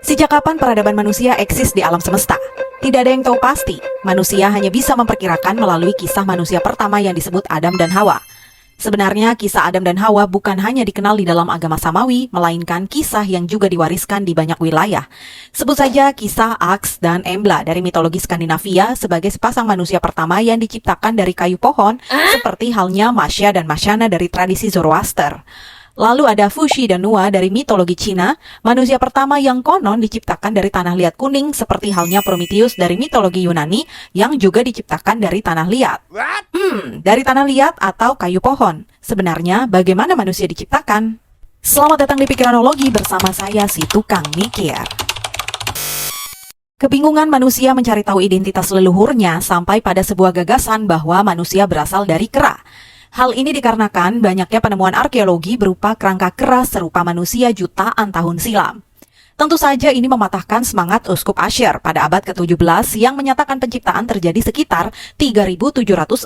Sejak kapan peradaban manusia eksis di alam semesta? Tidak ada yang tahu pasti. Manusia hanya bisa memperkirakan melalui kisah manusia pertama yang disebut Adam dan Hawa. Sebenarnya kisah Adam dan Hawa bukan hanya dikenal di dalam agama Samawi, melainkan kisah yang juga diwariskan di banyak wilayah. Sebut saja kisah Aks dan Embla dari mitologi Skandinavia sebagai sepasang manusia pertama yang diciptakan dari kayu pohon, seperti halnya Masya dan Masyana dari tradisi Zoroaster. Lalu ada Fushi dan Nua dari mitologi Cina, manusia pertama yang konon diciptakan dari tanah liat kuning seperti halnya Prometheus dari mitologi Yunani yang juga diciptakan dari tanah liat. Dari tanah liat atau kayu pohon. Sebenarnya bagaimana manusia diciptakan? Selamat datang di Pikiranologi bersama saya si tukang mikir. Kebingungan manusia mencari tahu identitas leluhurnya sampai pada sebuah gagasan bahwa manusia berasal dari kera. Hal ini dikarenakan banyaknya penemuan arkeologi berupa kerangka kera serupa manusia jutaan tahun silam. Tentu saja ini mematahkan semangat Uskup Asyr pada abad ke-17 yang menyatakan penciptaan terjadi sekitar 3761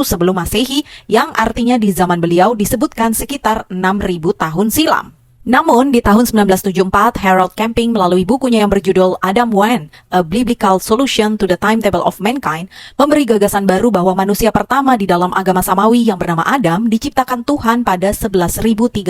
sebelum Masehi, yang artinya di zaman beliau disebutkan sekitar 6000 tahun silam. Namun, di tahun 1974, Harold Camping melalui bukunya yang berjudul Adam When, A Biblical Solution to the Timetable of Mankind, memberi gagasan baru bahwa manusia pertama di dalam agama Samawi yang bernama Adam diciptakan Tuhan pada 11.013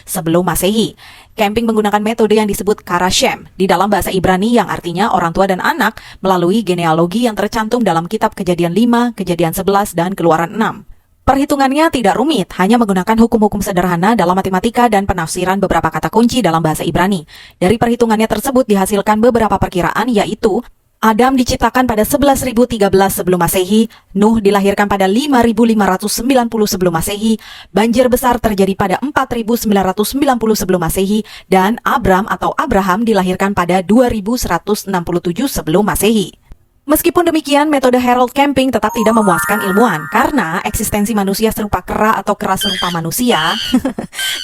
sebelum Masehi. Camping menggunakan metode yang disebut Karashem di dalam bahasa Ibrani yang artinya orang tua dan anak melalui genealogi yang tercantum dalam kitab Kejadian 5, Kejadian 11, dan Keluaran 6. Perhitungannya tidak rumit, hanya menggunakan hukum-hukum sederhana dalam matematika dan penafsiran beberapa kata kunci dalam bahasa Ibrani. Dari perhitungannya tersebut dihasilkan beberapa perkiraan, yaitu Adam diciptakan pada 11.013 sebelum Masehi, Nuh dilahirkan pada 5.590 sebelum Masehi, banjir besar terjadi pada 4.990 sebelum Masehi, dan Abram atau Abraham dilahirkan pada 2.167 sebelum Masehi. Meskipun demikian, metode Harold Camping tetap tidak memuaskan ilmuwan karena eksistensi manusia serupa kera atau kera serupa manusia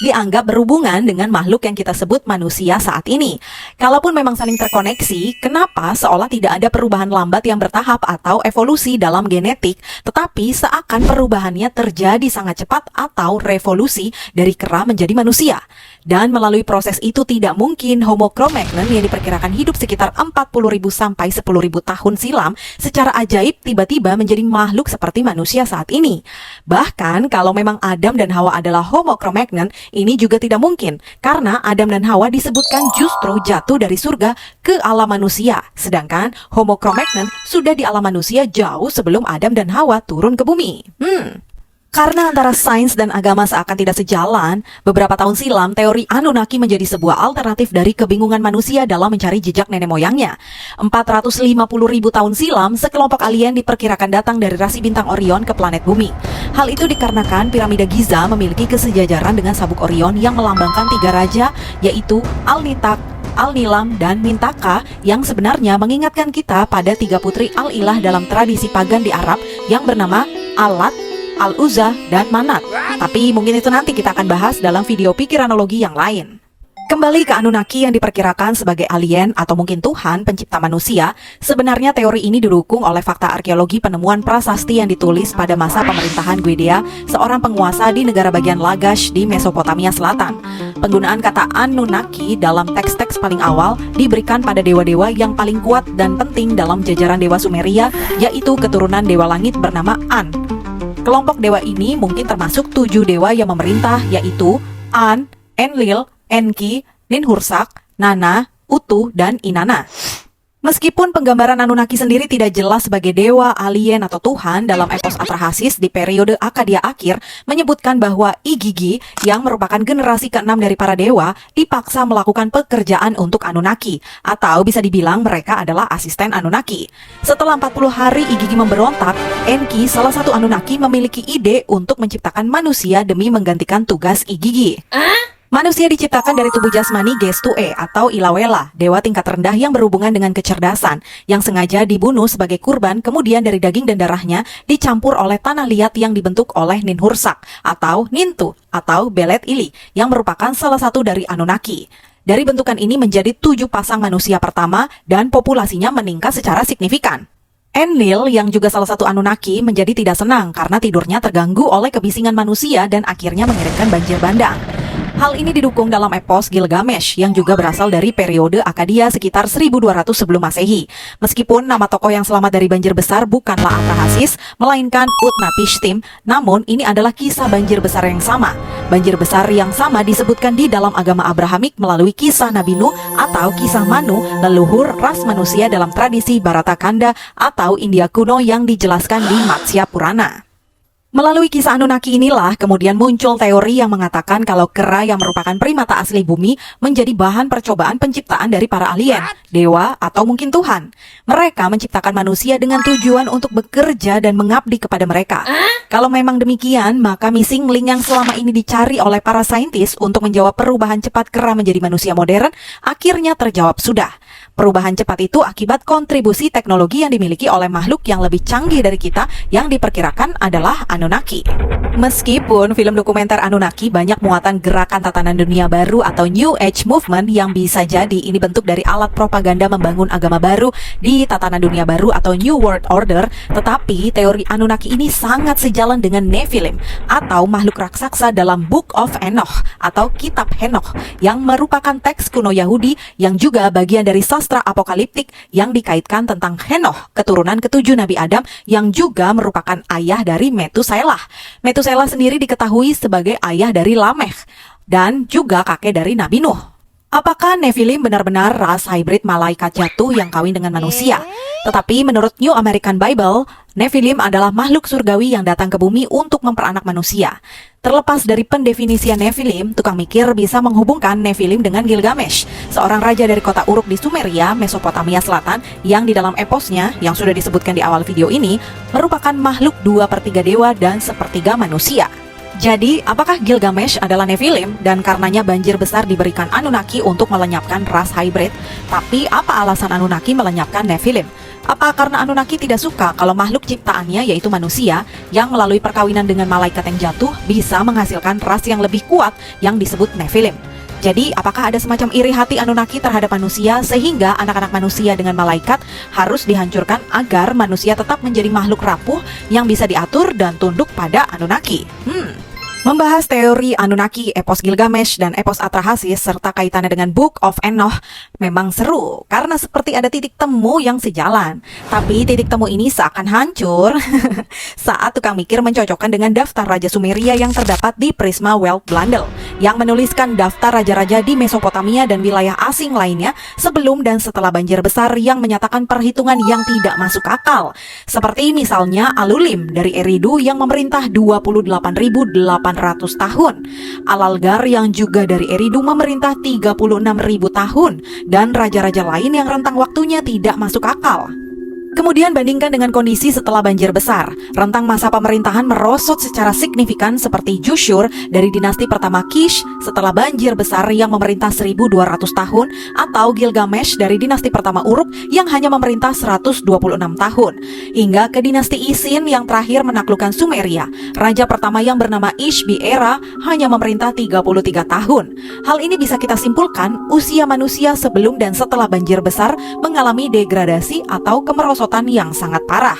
dianggap berhubungan dengan makhluk yang kita sebut manusia saat ini. Kalaupun memang saling terkoneksi, kenapa seolah tidak ada perubahan lambat yang bertahap atau evolusi dalam genetik, tetapi seakan perubahannya terjadi sangat cepat atau revolusi dari kera menjadi manusia? Dan melalui proses itu tidak mungkin Homo Cro-Magnon yang diperkirakan hidup sekitar 40.000 sampai 10.000 tahun silam secara ajaib tiba-tiba menjadi makhluk seperti manusia saat ini. Bahkan kalau memang Adam dan Hawa adalah Homo Cro-Magnon, ini juga tidak mungkin karena Adam dan Hawa disebutkan justru jatuh dari surga ke alam manusia, sedangkan Homo Cro-Magnon sudah di alam manusia jauh sebelum Adam dan Hawa turun ke bumi. Karena antara sains dan agama seakan tidak sejalan, beberapa tahun silam teori Anunnaki menjadi sebuah alternatif dari kebingungan manusia dalam mencari jejak nenek moyangnya. 450.000 tahun silam, sekelompok alien diperkirakan datang dari rasi bintang Orion ke planet bumi. Hal itu dikarenakan piramida Giza memiliki kesejajaran dengan sabuk Orion yang melambangkan 3 raja, yaitu Al-Nitak, Al-Nilam, dan Mintaka, yang sebenarnya mengingatkan kita pada 3 putri Al-Ilah dalam tradisi pagan di Arab yang bernama Al-Lat, Al-Uzza, dan Manat. Tapi mungkin itu nanti kita akan bahas dalam video pikiranologi yang lain. Kembali ke Anunnaki yang diperkirakan sebagai alien atau mungkin Tuhan pencipta manusia, sebenarnya teori ini didukung oleh fakta arkeologi penemuan prasasti yang ditulis pada masa pemerintahan Gwedea, seorang penguasa di negara bagian Lagash di Mesopotamia Selatan. Penggunaan kata Anunnaki dalam teks-teks paling awal diberikan pada dewa-dewa yang paling kuat dan penting dalam jajaran dewa Sumeria, yaitu keturunan dewa langit bernama An. Kelompok dewa ini mungkin termasuk 7 dewa yang memerintah, yaitu An, Enlil, Enki, Ninhursag, Nana, Utu, dan Inanna. Meskipun penggambaran Anunnaki sendiri tidak jelas sebagai dewa, alien, atau Tuhan, dalam epos Atrahasis di periode Akkadia akhir menyebutkan bahwa Igigi yang merupakan generasi ke-6 dari para dewa dipaksa melakukan pekerjaan untuk Anunnaki, atau bisa dibilang mereka adalah asisten Anunnaki. Setelah 40 hari Igigi memberontak, Enki, salah satu Anunnaki, memiliki ide untuk menciptakan manusia demi menggantikan tugas Igigi. Manusia diciptakan dari tubuh jasmani Gestue atau Ilawela, dewa tingkat rendah yang berhubungan dengan kecerdasan, yang sengaja dibunuh sebagai kurban, kemudian dari daging dan darahnya dicampur oleh tanah liat yang dibentuk oleh Ninhursag atau Nintu atau Belet Ili, yang merupakan salah satu dari Anunnaki. Dari bentukan ini menjadi 7 pasang manusia pertama dan populasinya meningkat secara signifikan. Enlil yang juga salah satu Anunnaki menjadi tidak senang karena tidurnya terganggu oleh kebisingan manusia dan akhirnya mengirimkan banjir bandang. Hal ini didukung dalam epos Gilgamesh yang juga berasal dari periode Akkadia sekitar 1200 sebelum Masehi. Meskipun nama tokoh yang selamat dari banjir besar bukanlah Atrahasis, melainkan Utnapishtim, namun ini adalah kisah banjir besar yang sama. Banjir besar yang sama disebutkan di dalam agama Abrahamik melalui kisah Nabi Nuh atau kisah Manu, leluhur ras manusia dalam tradisi Bharatkhanda atau India kuno yang dijelaskan di Matsya Purana. Melalui kisah Anunnaki inilah kemudian muncul teori yang mengatakan kalau kera yang merupakan primata asli bumi menjadi bahan percobaan penciptaan dari para alien, dewa, atau mungkin Tuhan. Mereka menciptakan manusia dengan tujuan untuk bekerja dan mengabdi kepada mereka. Kalau memang demikian, maka missing link yang selama ini dicari oleh para saintis untuk menjawab perubahan cepat kera menjadi manusia modern akhirnya terjawab sudah. Perubahan cepat itu akibat kontribusi teknologi yang dimiliki oleh makhluk yang lebih canggih dari kita yang diperkirakan adalah Anunnaki. Meskipun film dokumenter Anunnaki banyak muatan gerakan tatanan dunia baru atau New Age Movement yang bisa jadi ini bentuk dari alat propaganda membangun agama baru di tatanan dunia baru atau New World Order, tetapi teori Anunnaki ini sangat sejalan dengan Nephilim atau makhluk raksasa dalam Book of Enoch atau Kitab Henoch yang merupakan teks kuno Yahudi yang juga bagian dari sastra apokaliptik yang dikaitkan tentang Henoch, keturunan ketujuh Nabi Adam yang juga merupakan ayah dari Metuselah. Metuselah sendiri diketahui sebagai ayah dari Lamekh dan juga kakek dari Nabi Nuh. Apakah Nephilim benar-benar ras hybrid malaikat jatuh yang kawin dengan manusia? Tetapi menurut New American Bible, Nephilim adalah makhluk surgawi yang datang ke bumi untuk memperanak manusia. Terlepas dari pendefinisian Nephilim, tukang mikir bisa menghubungkan Nephilim dengan Gilgamesh, seorang raja dari kota Uruk di Sumeria, Mesopotamia Selatan, yang di dalam eposnya, yang sudah disebutkan di awal video ini, merupakan makhluk 2/3 dewa dan 1/3 manusia. Jadi, apakah Gilgamesh adalah Nephilim dan karenanya banjir besar diberikan Anunnaki untuk melenyapkan ras hybrid? Tapi apa alasan Anunnaki melenyapkan Nephilim? Apa karena Anunnaki tidak suka kalau makhluk ciptaannya yaitu manusia yang melalui perkawinan dengan malaikat yang jatuh bisa menghasilkan ras yang lebih kuat yang disebut Nephilim? Jadi, apakah ada semacam iri hati Anunnaki terhadap manusia sehingga anak-anak manusia dengan malaikat harus dihancurkan agar manusia tetap menjadi makhluk rapuh yang bisa diatur dan tunduk pada Anunnaki? Membahas teori Anunnaki, epos Gilgamesh, dan epos Atrahasis serta kaitannya dengan Book of Enoch memang seru karena seperti ada titik temu yang sejalan. Tapi titik temu ini seakan hancur saat tukang mikir mencocokkan dengan daftar Raja Sumeria yang terdapat di Prisma Wealth Bundle yang menuliskan daftar raja-raja di Mesopotamia dan wilayah asing lainnya sebelum dan setelah banjir besar yang menyatakan perhitungan yang tidak masuk akal. Seperti misalnya Alulim dari Eridu yang memerintah 28.800 tahun, Alalgar yang juga dari Eridu memerintah 36.000 tahun, dan raja-raja lain yang rentang waktunya tidak masuk akal. Kemudian bandingkan dengan kondisi setelah banjir besar. Rentang masa pemerintahan merosot secara signifikan seperti Jushur dari dinasti pertama Kish setelah banjir besar yang memerintah 1.200 tahun, atau Gilgamesh dari dinasti pertama Uruk yang hanya memerintah 126 tahun. Hingga ke dinasti Isin yang terakhir menaklukkan Sumeria. Raja pertama yang bernama Ishbi-Era hanya memerintah 33 tahun. Hal ini bisa kita simpulkan usia manusia sebelum dan setelah banjir besar mengalami degradasi atau kemerosotan yang sangat parah.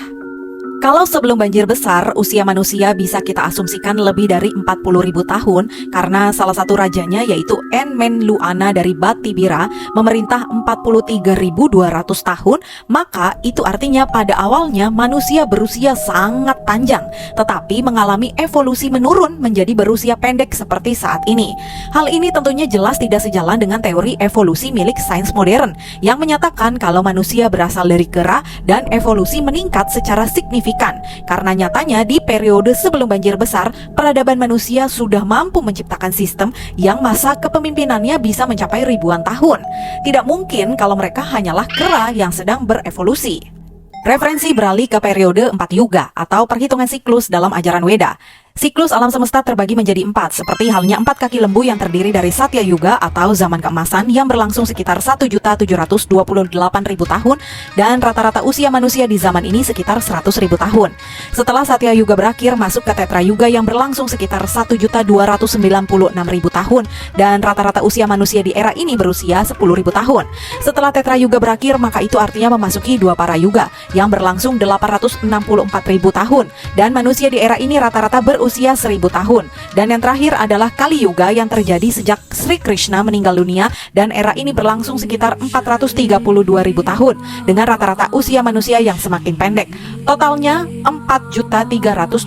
Kalau sebelum banjir besar, usia manusia bisa kita asumsikan lebih dari 40.000 tahun karena salah satu rajanya yaitu Enmenluana dari Batibira memerintah 43.200 tahun, maka itu artinya pada awalnya manusia berusia sangat panjang, tetapi mengalami evolusi menurun menjadi berusia pendek seperti saat ini. Hal ini tentunya jelas tidak sejalan dengan teori evolusi milik sains modern yang menyatakan kalau manusia berasal dari kera dan evolusi meningkat secara signifikan. Karena nyatanya di periode sebelum banjir besar, peradaban manusia sudah mampu menciptakan sistem yang masa kepemimpinannya bisa mencapai ribuan tahun. Tidak mungkin kalau mereka hanyalah kera yang sedang berevolusi. Referensi beralih ke periode 4 Yuga atau perhitungan siklus dalam ajaran Weda. Siklus alam semesta terbagi menjadi 4, seperti halnya 4 kaki lembu yang terdiri dari Satya Yuga atau zaman keemasan yang berlangsung sekitar 1.728.000 tahun, dan rata-rata usia manusia di zaman ini sekitar 100.000 tahun. Setelah Satya Yuga berakhir, masuk ke Tetra Yuga yang berlangsung sekitar 1.296.000 tahun, dan rata-rata usia manusia di era ini berusia 10.000 tahun. Setelah Tetra Yuga berakhir, maka itu artinya memasuki Dua Para Yuga yang berlangsung 864.000 tahun, dan manusia di era ini rata-rata berusia 1000 tahun. Dan yang terakhir adalah Kali Yuga yang terjadi sejak Sri Krishna meninggal dunia, dan era ini berlangsung sekitar 432.000 tahun dengan rata-rata usia manusia yang semakin pendek. Totalnya 4.320.000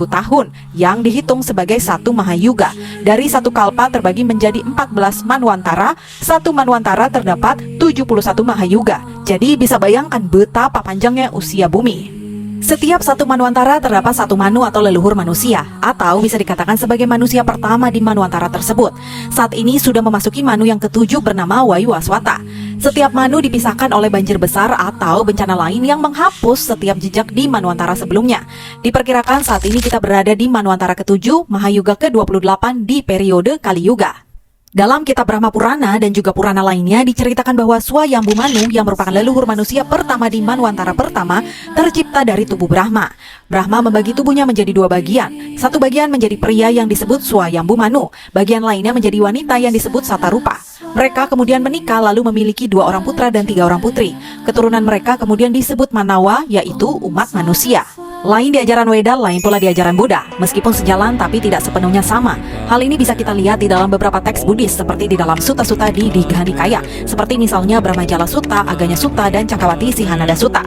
tahun yang dihitung sebagai satu Mahayuga. Dari satu kalpa terbagi menjadi 14 manwantara. Satu manwantara terdapat 71 Mahayuga. Jadi bisa bayangkan betapa panjangnya usia bumi. Setiap satu manwantara terdapat satu manu atau leluhur manusia, atau bisa dikatakan sebagai manusia pertama di manwantara tersebut. Saat ini sudah memasuki manu yang ketujuh bernama Wayuwaswata. Setiap manu dipisahkan oleh banjir besar atau bencana lain yang menghapus setiap jejak di manwantara sebelumnya. Diperkirakan saat ini kita berada di manwantara ketujuh, Mahayuga ke-28 di periode Kali Yuga. Dalam kitab Brahma Purana dan juga Purana lainnya diceritakan bahwa Swayambhu Manu yang merupakan leluhur manusia pertama di Manwantara pertama tercipta dari tubuh Brahma. Brahma membagi tubuhnya menjadi dua bagian. Satu bagian menjadi pria yang disebut Swayambhu Manu, bagian lainnya menjadi wanita yang disebut Satarupa. Mereka kemudian menikah lalu memiliki 2 orang putra dan 3 orang putri. Keturunan mereka kemudian disebut Manawa, yaitu umat manusia. Lain di ajaran Weda, lain pula di ajaran Buddha. Meskipun sejalan tapi tidak sepenuhnya sama. Hal ini bisa kita lihat di dalam beberapa teks Buddhis seperti di dalam Sutta-Sutta di Digha Nikaya, seperti misalnya Brahmajala Sutta, Aganya Sutta, dan Cakkawati Sihanada Sutta.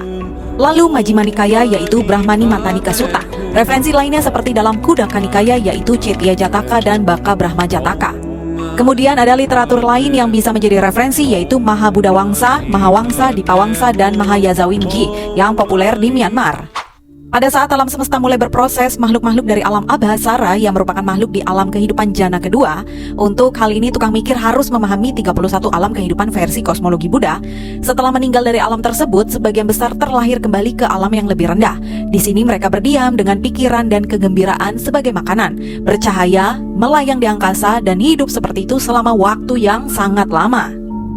Lalu Majjhima Nikaya yaitu Brahmani Mattanika Sutta. Referensi lainnya seperti dalam Khuddaka Nikaya yaitu Cetya Jataka dan Baka Brahma Jataka. Kemudian ada literatur lain yang bisa menjadi referensi yaitu Mahabudha Wangsa, Mahawangsa, Dipawangsa, dan Mahayazawinggi yang populer di Myanmar. Pada saat alam semesta mulai berproses, makhluk-makhluk dari alam Abhasara yang merupakan makhluk di alam kehidupan jana kedua. Untuk hal ini tukang mikir harus memahami 31 alam kehidupan versi kosmologi Buddha. Setelah meninggal dari alam tersebut, sebagian besar terlahir kembali ke alam yang lebih rendah. Di sini mereka berdiam dengan pikiran dan kegembiraan sebagai makanan, bercahaya, melayang di angkasa, dan hidup seperti itu selama waktu yang sangat lama.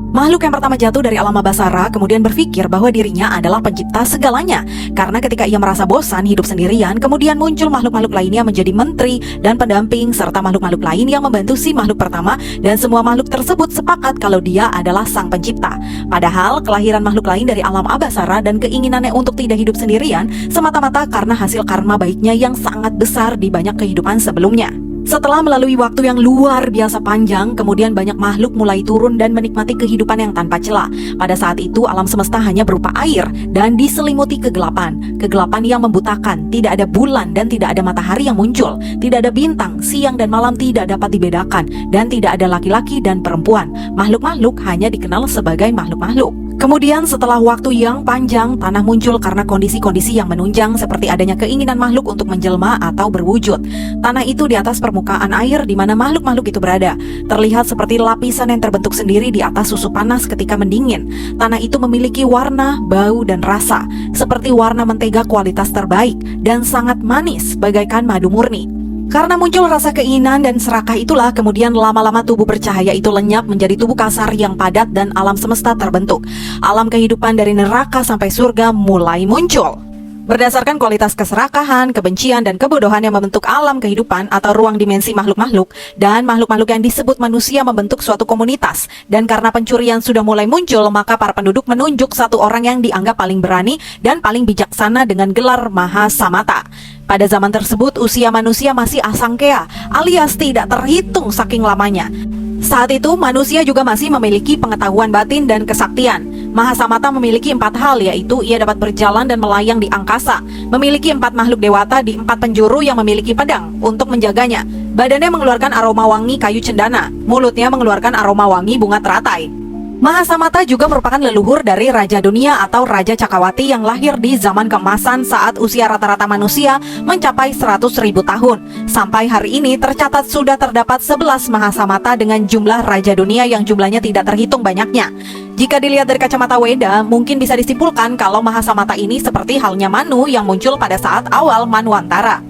Makhluk yang pertama jatuh dari alam Abhasara kemudian berpikir bahwa dirinya adalah pencipta segalanya. Karena ketika ia merasa bosan hidup sendirian, kemudian muncul makhluk-makhluk lainnya menjadi menteri dan pendamping, serta makhluk-makhluk lain yang membantu si makhluk pertama, dan semua makhluk tersebut sepakat kalau dia adalah sang pencipta. Padahal kelahiran makhluk lain dari alam Abhasara dan keinginannya untuk tidak hidup sendirian semata-mata karena hasil karma baiknya yang sangat besar di banyak kehidupan sebelumnya. Setelah melalui waktu yang luar biasa panjang, kemudian banyak makhluk mulai turun dan menikmati kehidupan yang tanpa celah. Pada saat itu alam semesta hanya berupa air dan diselimuti kegelapan. Kegelapan yang membutakan, tidak ada bulan dan tidak ada matahari yang muncul. Tidak ada bintang, siang dan malam tidak dapat dibedakan, dan tidak ada laki-laki dan perempuan. Makhluk-makhluk hanya dikenal sebagai makhluk-makhluk. Kemudian setelah waktu yang panjang, tanah muncul karena kondisi-kondisi yang menunjang seperti adanya keinginan makhluk untuk menjelma atau berwujud. Tanah itu di atas permukaan air di mana makhluk-makhluk itu berada. Terlihat seperti lapisan yang terbentuk sendiri di atas susu panas ketika mendingin. Tanah itu memiliki warna, bau, dan rasa, seperti warna mentega kualitas terbaik dan sangat manis bagaikan madu murni. Karena muncul rasa keinginan dan serakah itulah kemudian lama-lama tubuh bercahaya itu lenyap menjadi tubuh kasar yang padat dan alam semesta terbentuk. Alam kehidupan dari neraka sampai surga mulai muncul. Berdasarkan kualitas keserakahan, kebencian, dan kebodohan yang membentuk alam kehidupan atau ruang dimensi makhluk-makhluk, dan makhluk-makhluk yang disebut manusia membentuk suatu komunitas. Dan karena pencurian sudah mulai muncul, maka para penduduk menunjuk satu orang yang dianggap paling berani dan paling bijaksana dengan gelar Mahasamata. Pada zaman tersebut, usia manusia masih asangkea, alias tidak terhitung saking lamanya. Saat itu, manusia juga masih memiliki pengetahuan batin dan kesaktian. Mahasamata memiliki 4 hal, yaitu ia dapat berjalan dan melayang di angkasa, memiliki 4 makhluk dewata di 4 penjuru yang memiliki pedang untuk menjaganya. Badannya mengeluarkan aroma wangi kayu cendana, mulutnya mengeluarkan aroma wangi bunga teratai. Mahasamata juga merupakan leluhur dari Raja Dunia atau Raja Cakkawati yang lahir di zaman keemasan saat usia rata-rata manusia mencapai 100.000 tahun. Sampai hari ini tercatat sudah terdapat 11 Mahasamata dengan jumlah Raja Dunia yang jumlahnya tidak terhitung banyaknya. Jika dilihat dari kacamata Weda, mungkin bisa disimpulkan kalau Mahasamata ini seperti halnya Manu yang muncul pada saat awal Manwantara.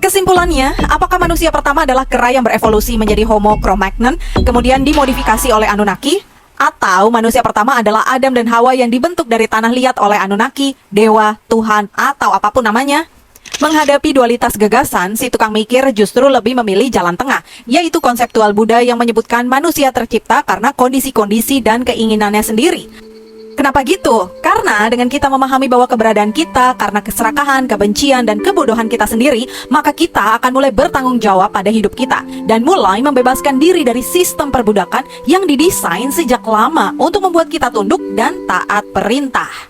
Kesimpulannya, apakah manusia pertama adalah kera yang berevolusi menjadi Homo Cro-Magnon, kemudian dimodifikasi oleh Anunnaki? Atau manusia pertama adalah Adam dan Hawa yang dibentuk dari tanah liat oleh Anunnaki, dewa, Tuhan, atau apapun namanya? Menghadapi dualitas gagasan, si tukang mikir justru lebih memilih jalan tengah, yaitu konseptual Buddha yang menyebutkan manusia tercipta karena kondisi-kondisi dan keinginannya sendiri. Kenapa gitu? Karena dengan kita memahami bahwa keberadaan kita karena keserakahan, kebencian, dan kebodohan kita sendiri, maka kita akan mulai bertanggung jawab pada hidup kita dan mulai membebaskan diri dari sistem perbudakan yang didesain sejak lama untuk membuat kita tunduk dan taat perintah.